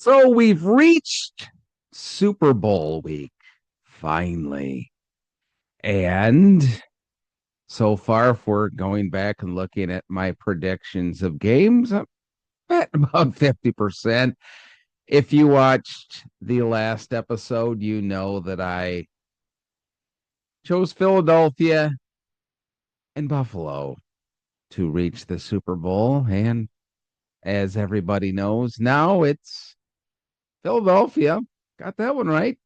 So we've reached Super Bowl week, finally. And so far, if we're going back and looking at my predictions of games, I'm at about 50%. If you watched the last episode, you know that I chose Philadelphia and Buffalo to reach the Super Bowl. And as everybody knows, now it's Philadelphia. Got that one right.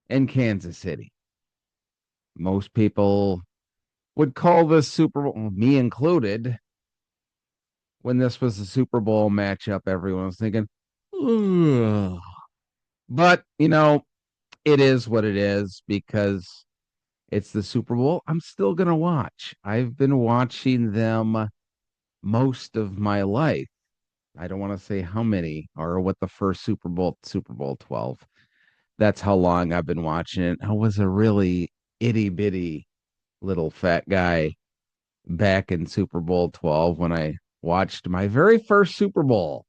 And Kansas City. Most people would call this Super Bowl, me included, when this was a Super Bowl matchup, everyone was thinking, ugh. But, it is what it is because it's the Super Bowl. I'm still going to watch. I've been watching them most of my life. I don't want to say how many or what the first Super Bowl 12. That's how long I've been watching it. I was a really itty bitty little fat guy back in Super Bowl 12 when I watched my very first Super Bowl.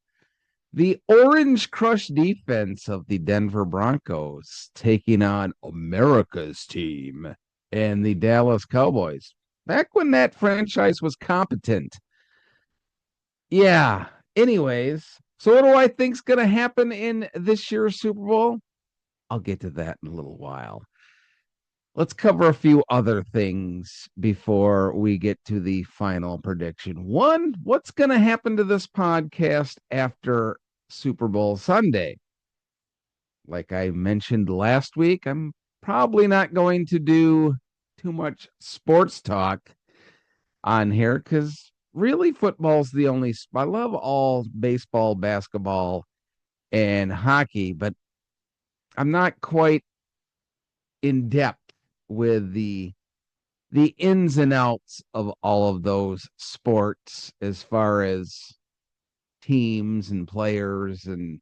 The Orange Crush defense of the Denver Broncos taking on America's team and the Dallas Cowboys. Back when that franchise was competent. Yeah. Anyways, so what do I think's going to happen in this year's Super Bowl? I'll get to that in a little while. Let's cover a few other things before we get to the final prediction. One, what's going to happen to this podcast after Super Bowl Sunday? Like I mentioned last week, I'm probably not going to do too much sports talk on here because really football's the only. I love all baseball, basketball, and hockey, but I'm not quite in depth with the ins and outs of all of those sports as far as teams and players, and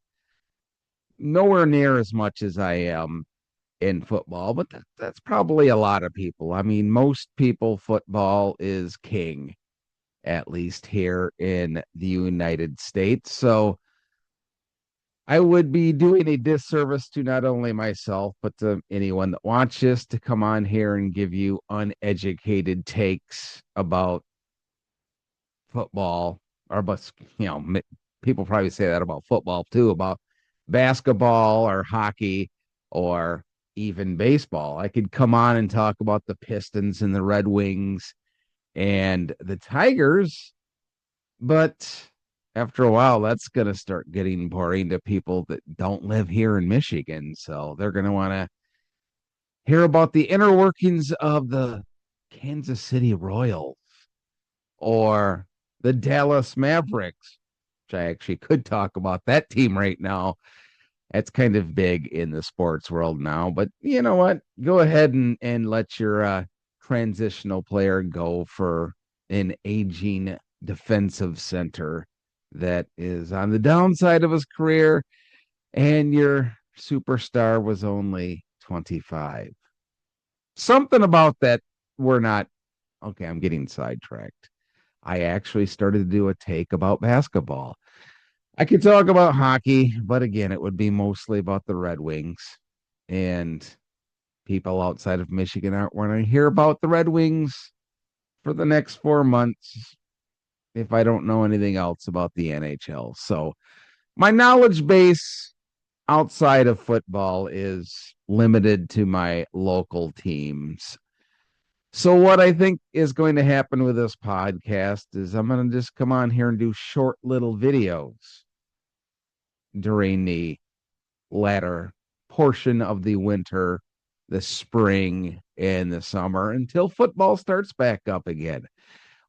nowhere near as much as I am in football, but that's probably a lot of people. I mean, most people, football is king, at least here in the United States. So I would be doing a disservice to not only myself, but to anyone that watches to come on here and give you uneducated takes about football, or but people probably say that about football too, about basketball or hockey or even baseball. I could come on and talk about the Pistons and the Red Wings and the Tigers, but after a while, that's going to start getting boring to people that don't live here in Michigan. So they're going to want to hear about the inner workings of the Kansas City Royals or the Dallas Mavericks, which I actually could talk about that team right now. That's kind of big in the sports world now. But you know what? Go ahead and let your transitional player go for an aging defensive center that is on the downside of his career, and your superstar was only 25. Something about that we're not okay. I'm getting sidetracked. I actually started to do a take about basketball. I could talk about hockey, but again, it would be mostly about the Red Wings. And people outside of Michigan aren't want to hear about the Red Wings for the next 4 months if I don't know anything else about the NHL. So my knowledge base outside of football is limited to my local teams. So what I think is going to happen with this podcast is I'm going to just come on here and do short little videos during the latter portion of the winter, the spring, and the summer until football starts back up again.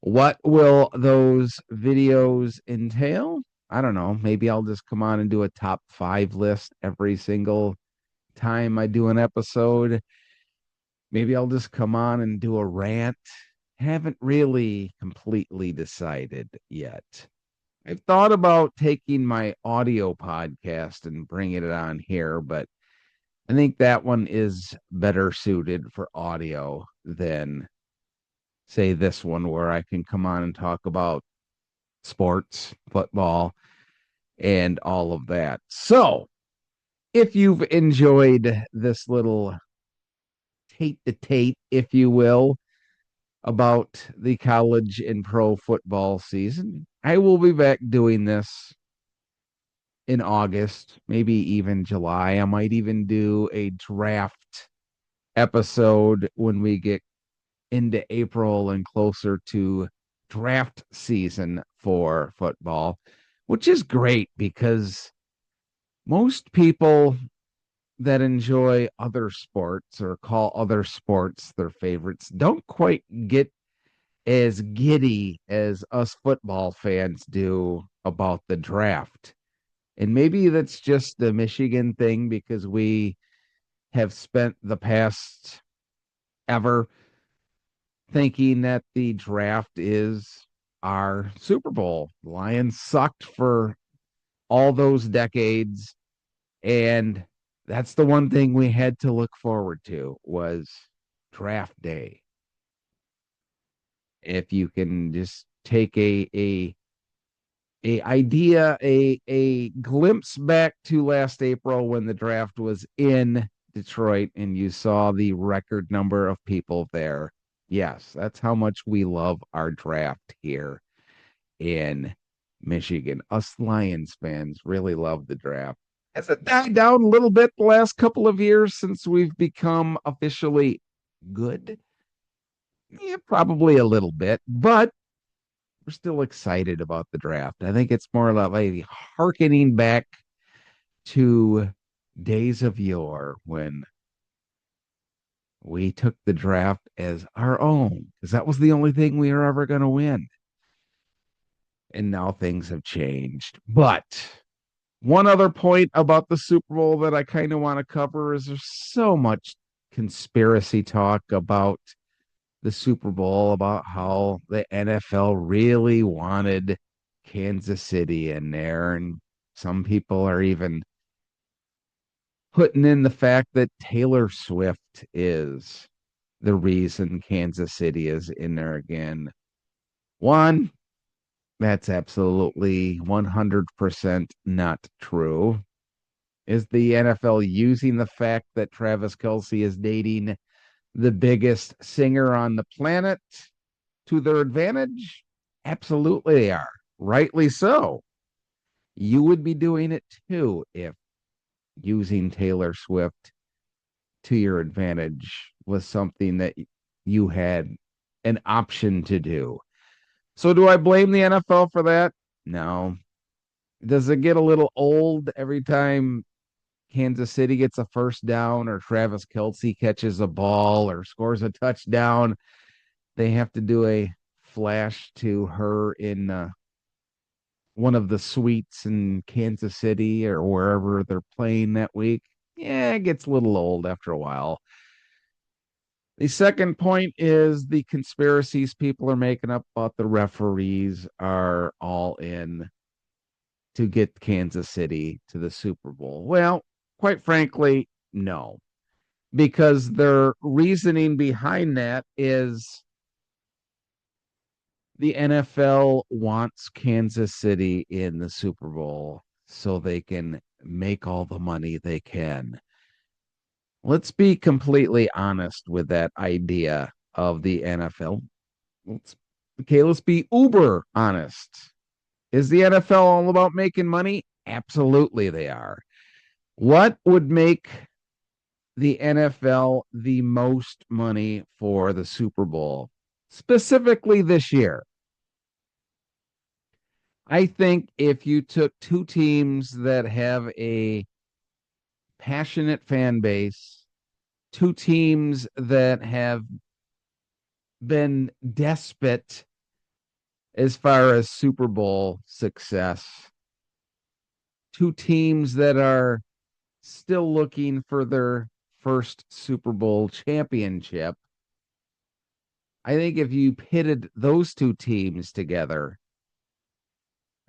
What will those videos entail? I don't know. Maybe I'll just come on and do a top 5 list every single time I do an episode. Maybe I'll just come on and do a rant. Haven't really completely decided yet. I've thought about taking my audio podcast and bringing it on here, but I think that one is better suited for audio than, say, this one where I can come on and talk about sports, football, and all of that. So, if you've enjoyed this little Tate to Tate, if you will, about the college and pro football season, I will be back doing this in August, maybe even July. I might even do a draft episode when we get into April and closer to draft season for football, which is great because most people that enjoy other sports or call other sports their favorites don't quite get as giddy as us football fans do about the draft. And maybe that's just the Michigan thing because we have spent the past ever thinking that the draft is our Super Bowl. The Lions sucked for all those decades, and that's the one thing we had to look forward to was draft day. If you can just take a glimpse back to last April when the draft was in Detroit and you saw the record number of people there. Yes, that's how much we love our draft here in Michigan. Us Lions fans really love the draft. Has it died down a little bit the last couple of years since we've become officially good? Yeah, probably a little bit, but we're still excited about the draft. I think it's more like a harkening back to days of yore when we took the draft as our own because that was the only thing we were ever going to win. And now things have changed. But one other point about the Super Bowl that I kind of want to cover is there's so much conspiracy talk about the Super Bowl, about how the NFL really wanted Kansas City in there. And some people are even putting in the fact that Taylor Swift is the reason Kansas City is in there again. One, that's absolutely 100% not true. Is the NFL using the fact that Travis Kelce is dating the biggest singer on the planet to their advantage? Absolutely, they are. Rightly so. You would be doing it too if using Taylor Swift to your advantage was something that you had an option to do. So, do I blame the NFL for that? No. Does it get a little old every time Kansas City gets a first down or Travis Kelce catches a ball or scores a touchdown? They have to do a flash to her in one of the suites in Kansas City or wherever they're playing that week. Yeah, it gets a little old after a while. The second point is the conspiracies people are making up about the referees are all in to get Kansas City to the Super Bowl. Well, quite frankly, no, because their reasoning behind that is the NFL wants Kansas City in the Super Bowl so they can make all the money they can. Let's be completely honest with that idea of the NFL. Let's be uber honest. Is the NFL all about making money? Absolutely, they are. What would make the NFL the most money for the Super Bowl, specifically this year? I think if you took two teams that have a passionate fan base, two teams that have been despot as far as Super Bowl success, two teams that are still looking for their first Super Bowl championship. I think if you pitted those two teams together,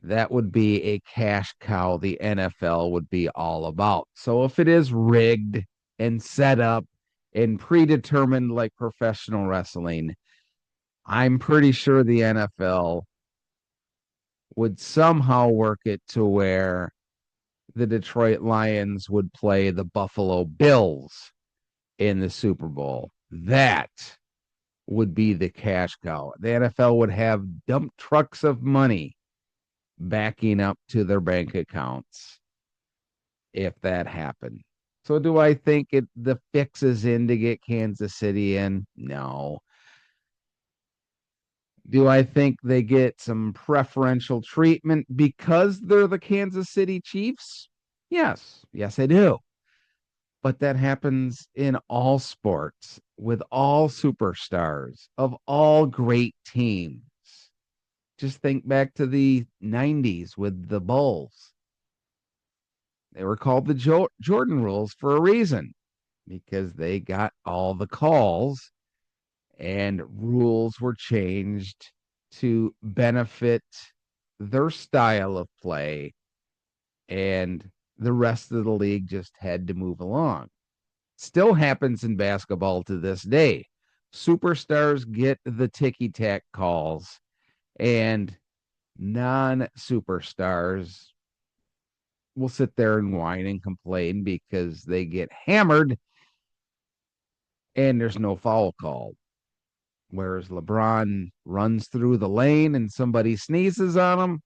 that would be a cash cow the NFL would be all about. So if it is rigged and set up and predetermined like professional wrestling, I'm pretty sure the NFL would somehow work it to where the Detroit Lions would play the Buffalo Bills in the Super Bowl. That would be the cash cow. The NFL would have dump trucks of money backing up to their bank accounts if that happened. So do I think the fix is in to get Kansas City in? No. Do I think they get some preferential treatment because they're the Kansas City Chiefs? Yes. Yes, I do. But that happens in all sports with all superstars of all great teams. Just think back to the 90s with the Bulls. They were called the Jordan rules for a reason because they got all the calls and rules were changed to benefit their style of play, and the rest of the league just had to move along. Still happens in basketball to this day. Superstars get the ticky tack calls, and non superstars will sit there and whine and complain because they get hammered and there's no foul call. Whereas LeBron runs through the lane and somebody sneezes on him,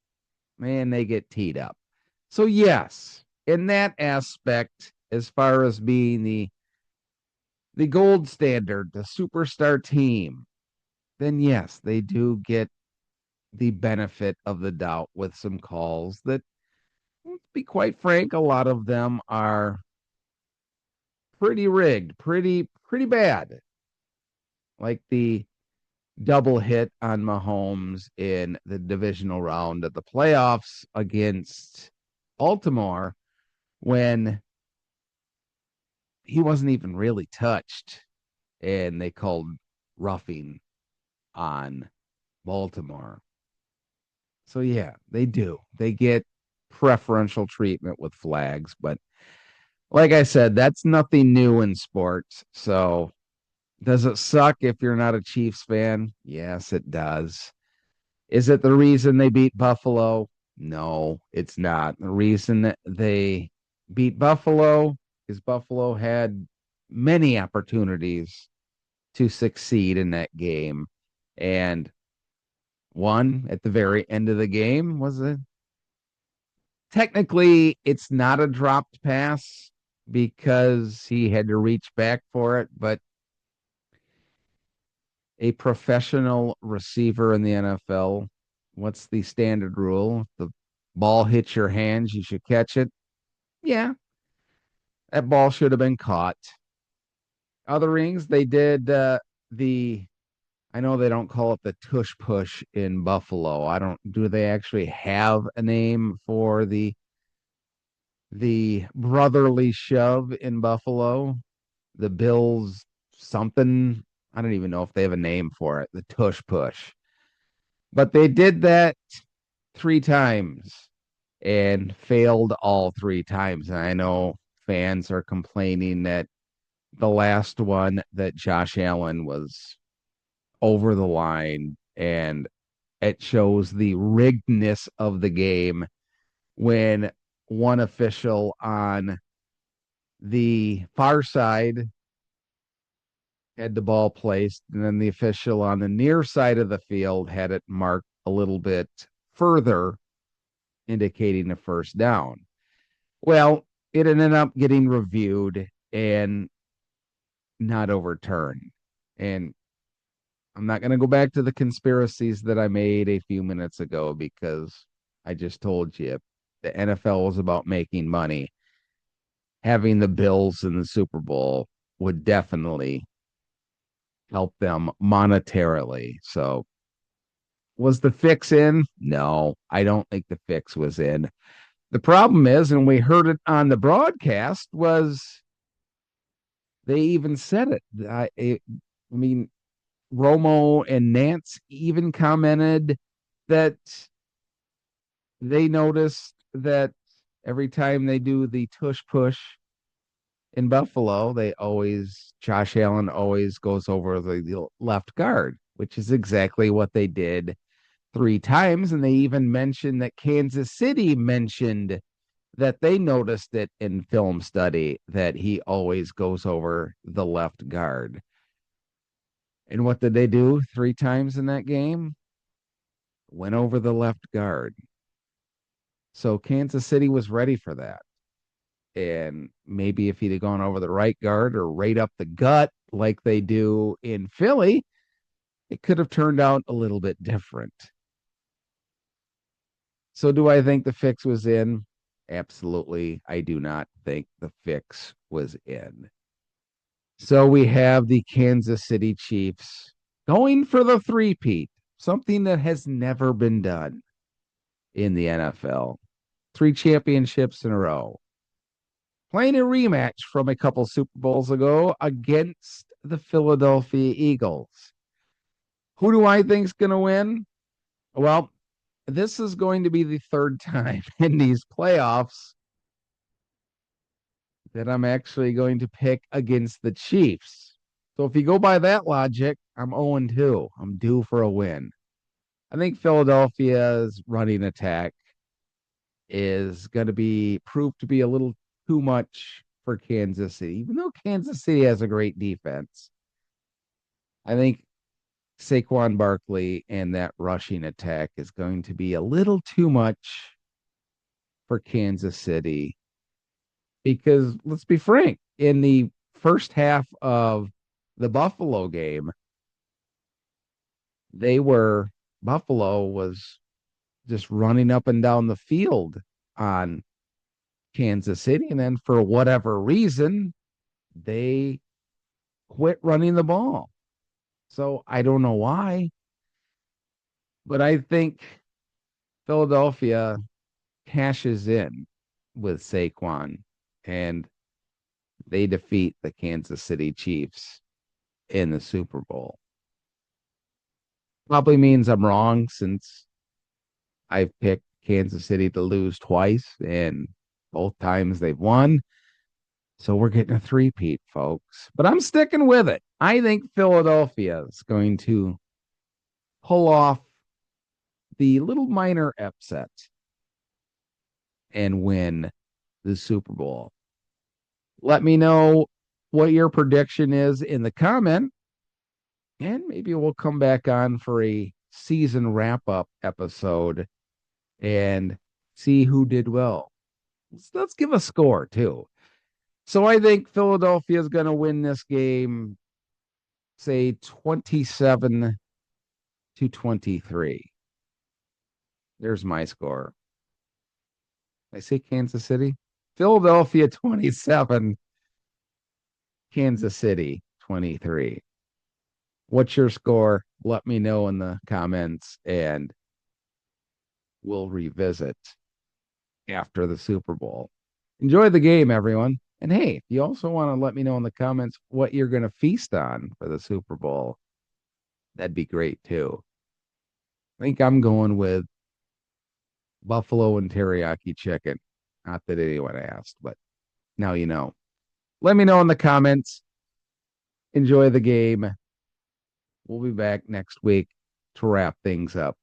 man, they get teed up. So, yes, in that aspect, as far as being the gold standard, the superstar team, then yes, they do get the benefit of the doubt with some calls that, let's be quite frank, a lot of them are pretty rigged, pretty bad. Like the double hit on Mahomes in the divisional round of the playoffs against Baltimore when he wasn't even really touched and they called roughing on Baltimore. So yeah, they do. They get preferential treatment with flags, but like I said, that's nothing new in sports. So does it suck if you're not a Chiefs fan? Yes, it does. Is it the reason they beat Buffalo? No, it's not. The reason that they beat Buffalo is Buffalo had many opportunities to succeed in that game. And one at the very end of the game was a technically it's not a dropped pass because he had to reach back for it, but a professional receiver in the NFL, what's the standard rule? If the ball hits your hands, you should catch it. Yeah, that ball should have been caught. Other rings, they did the. I know they don't call it the tush push in Buffalo. I don't. Do they actually have a name for the brotherly shove in Buffalo? The Bills something. I don't even know if they have a name for it. The tush push. But they did that three times and failed all three times. And I know fans are complaining that the last one that Josh Allen was over the line and it shows the riggedness of the game when one official on the far side had the ball placed, and then the official on the near side of the field had it marked a little bit further, indicating a first down. Well, it ended up getting reviewed and not overturned. And I'm not going to go back to the conspiracies that I made a few minutes ago because I just told you the NFL was about making money. Having the Bills in the Super Bowl would definitely help them monetarily. So, was the fix in? No, I don't think the fix was in. The problem is, and we heard it on the broadcast, was they even said it. I mean, Romo and Nance even commented that they noticed that every time they do the tush push in Buffalo, Josh Allen always goes over the left guard, which is exactly what they did three times. And they even mentioned that Kansas City mentioned that they noticed it in film study that he always goes over the left guard. And what did they do three times in that game? Went over the left guard. So Kansas City was ready for that. And maybe if he'd have gone over the right guard or right up the gut like they do in Philly, it could have turned out a little bit different. So do I think the fix was in? Absolutely. I do not think the fix was in. So we have the Kansas City Chiefs going for the three-peat, something that has never been done in the NFL. Three championships in a row. Playing a rematch from a couple Super Bowls ago against the Philadelphia Eagles. Who do I think is going to win? Well, this is going to be the third time in these playoffs that I'm actually going to pick against the Chiefs. So if you go by that logic, I'm 0-2. I'm due for a win. I think Philadelphia's running attack is going to be proved to be a little too much for Kansas City, even though Kansas City has a great defense. I think Saquon Barkley and that rushing attack is going to be a little too much for Kansas City. Because let's be frank, in the first half of the Buffalo game, Buffalo was just running up and down the field on Kansas City. And then for whatever reason, they quit running the ball. So I don't know why, but I think Philadelphia cashes in with Saquon and they defeat the Kansas City Chiefs in the Super Bowl. Probably means I'm wrong since I've picked Kansas City to lose twice and both times they've won. So we're getting a three-peat, folks. But I'm sticking with it. I think Philadelphia is going to pull off the little minor upset and win the Super Bowl. Let me know what your prediction is in the comment, and maybe we'll come back on for a season wrap-up episode and see who did well. Let's give a score, too. So I think Philadelphia is going to win this game, say 27-23. There's my score. I say Kansas City. Philadelphia 27, Kansas City 23. What's your score? Let me know in the comments and we'll revisit after the Super Bowl. Enjoy the game, everyone. And hey, if you also want to let me know in the comments what you're going to feast on for the Super Bowl, that'd be great too. I think I'm going with buffalo and teriyaki chicken. Not that anyone asked, but now you know. Let me know in the comments. Enjoy the game. We'll be back next week to wrap things up.